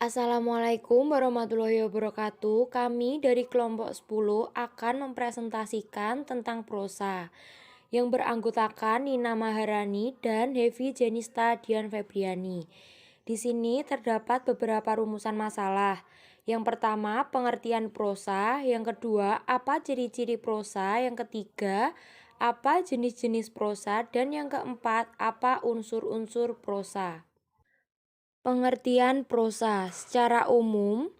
Assalamualaikum warahmatullahi wabarakatuh. Kami dari kelompok 10 akan mempresentasikan tentang prosa yang beranggotakan Nina Maharani dan Hevi Jenista Dian Febriani. Di sini terdapat beberapa rumusan masalah. Yang pertama, pengertian prosa. Yang kedua, apa ciri-ciri prosa. Yang ketiga, apa jenis-jenis prosa. Dan yang keempat, apa unsur-unsur prosa. Pengertian prosa secara umum,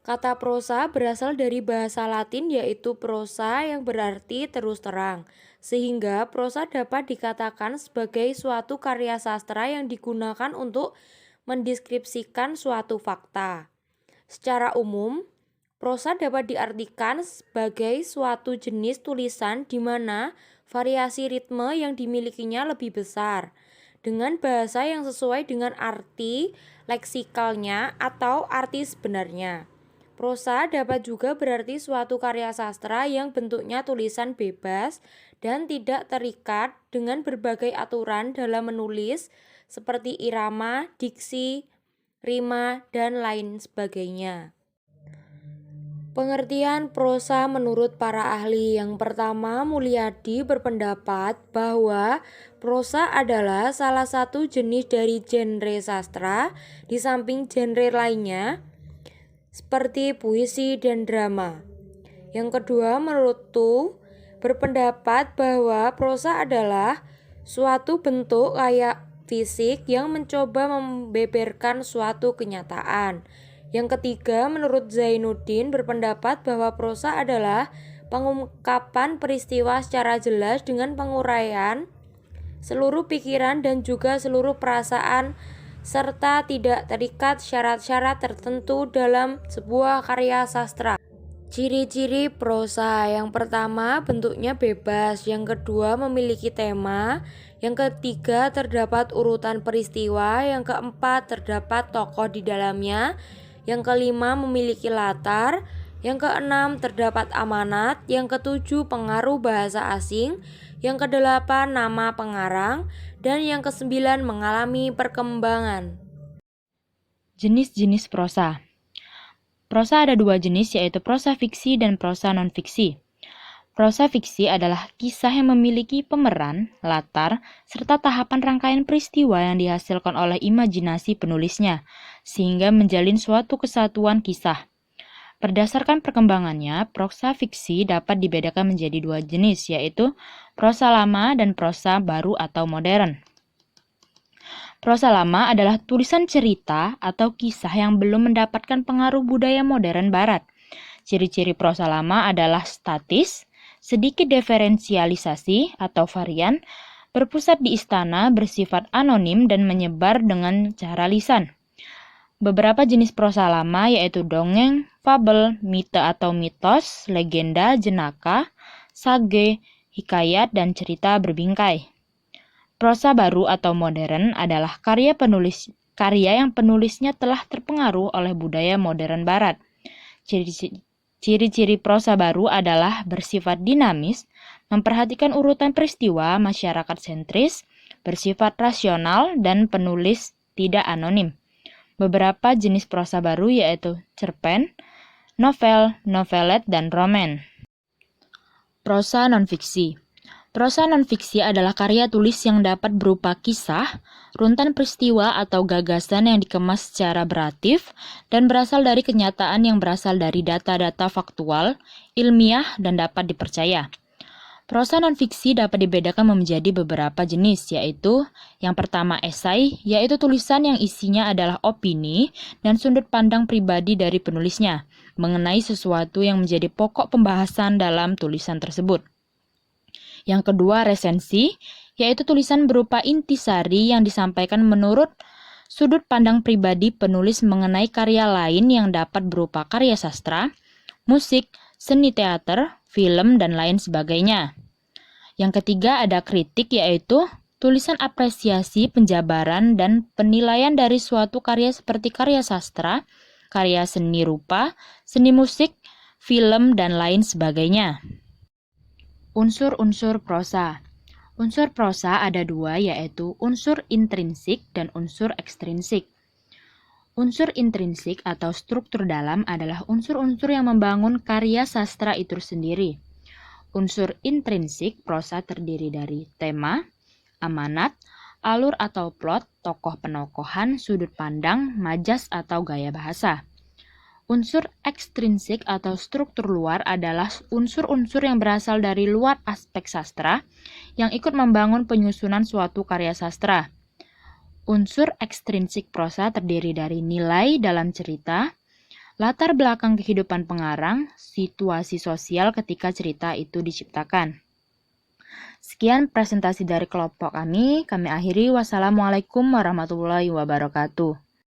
kata prosa berasal dari bahasa Latin yaitu prosa yang berarti terus terang, sehingga prosa dapat dikatakan sebagai suatu karya sastra yang digunakan untuk mendeskripsikan suatu fakta. Secara umum, prosa dapat diartikan sebagai suatu jenis tulisan di mana variasi ritme yang dimilikinya lebih besar, dengan bahasa yang sesuai dengan arti leksikalnya atau arti sebenarnya. Prosa dapat juga berarti suatu karya sastra yang bentuknya tulisan bebas dan tidak terikat dengan berbagai aturan dalam menulis seperti irama, diksi, rima, dan lain sebagainya. Pengertian prosa menurut para ahli. Yang pertama, Mulyadi berpendapat bahwa prosa adalah salah satu jenis dari genre sastra di samping genre lainnya seperti puisi dan drama. Yang kedua, menurut Tu berpendapat bahwa prosa adalah suatu bentuk kayak fisik yang mencoba membeberkan suatu kenyataan. Yang ketiga, menurut Zainuddin berpendapat bahwa prosa adalah pengungkapan peristiwa secara jelas dengan penguraian seluruh pikiran dan juga seluruh perasaan serta tidak terikat syarat-syarat tertentu dalam sebuah karya sastra. Ciri-ciri prosa: yang pertama, bentuknya bebas. Yang kedua, memiliki tema. Yang ketiga, terdapat urutan peristiwa. Yang keempat, terdapat tokoh di dalamnya. Yang kelima, memiliki latar. Yang keenam, terdapat amanat. Yang ketujuh, pengaruh bahasa asing. Yang kedelapan, nama pengarang. Dan yang kesembilan, mengalami perkembangan. Jenis-jenis prosa. Prosa ada dua jenis, yaitu prosa fiksi dan prosa non-fiksi. Prosa fiksi adalah kisah yang memiliki pemeran, latar, serta tahapan rangkaian peristiwa yang dihasilkan oleh imajinasi penulisnya, sehingga menjalin suatu kesatuan kisah. Berdasarkan perkembangannya, prosa fiksi dapat dibedakan menjadi dua jenis, yaitu prosa lama dan prosa baru atau modern. Prosa lama adalah tulisan cerita atau kisah yang belum mendapatkan pengaruh budaya modern barat. Ciri-ciri prosa lama adalah statis, sedikit diferensialisasi atau varian, berpusat di istana, bersifat anonim dan menyebar dengan cara lisan. Beberapa jenis prosa lama yaitu dongeng, fabel, mite atau mitos, legenda, jenaka, sage, hikayat, dan cerita berbingkai. Prosa baru atau modern adalah karya yang penulisnya telah terpengaruh oleh budaya modern barat. Ciri-ciri prosa baru adalah bersifat dinamis, memperhatikan urutan peristiwa, masyarakat sentris, bersifat rasional, dan penulis tidak anonim. Beberapa jenis prosa baru yaitu cerpen, novel, novelet, dan roman. Prosa non-fiksi. Prosa non-fiksi adalah karya tulis yang dapat berupa kisah, runtan peristiwa atau gagasan yang dikemas secara beratif dan berasal dari kenyataan yang berasal dari data-data faktual, ilmiah, dan dapat dipercaya. Prosa non-fiksi dapat dibedakan menjadi beberapa jenis, yaitu yang pertama esai, yaitu tulisan yang isinya adalah opini dan sudut pandang pribadi dari penulisnya mengenai sesuatu yang menjadi pokok pembahasan dalam tulisan tersebut. Yang kedua, resensi, yaitu tulisan berupa intisari yang disampaikan menurut sudut pandang pribadi penulis mengenai karya lain yang dapat berupa karya sastra, musik, seni teater, film, dan lain sebagainya. Yang ketiga, ada kritik, yaitu tulisan apresiasi, penjabaran, dan penilaian dari suatu karya seperti karya sastra, karya seni rupa, seni musik, film, dan lain sebagainya. Unsur-unsur prosa. Unsur prosa ada dua, yaitu unsur intrinsik dan unsur ekstrinsik. Unsur intrinsik atau struktur dalam adalah unsur-unsur yang membangun karya sastra itu sendiri. Unsur intrinsik prosa terdiri dari tema, amanat, alur atau plot, tokoh penokohan, sudut pandang, majas atau gaya bahasa. Unsur ekstrinsik atau struktur luar adalah unsur-unsur yang berasal dari luar aspek sastra yang ikut membangun penyusunan suatu karya sastra. Unsur ekstrinsik prosa terdiri dari nilai dalam cerita, latar belakang kehidupan pengarang, situasi sosial ketika cerita itu diciptakan. Sekian presentasi dari kelompok kami akhiri. Wassalamualaikum warahmatullahi wabarakatuh.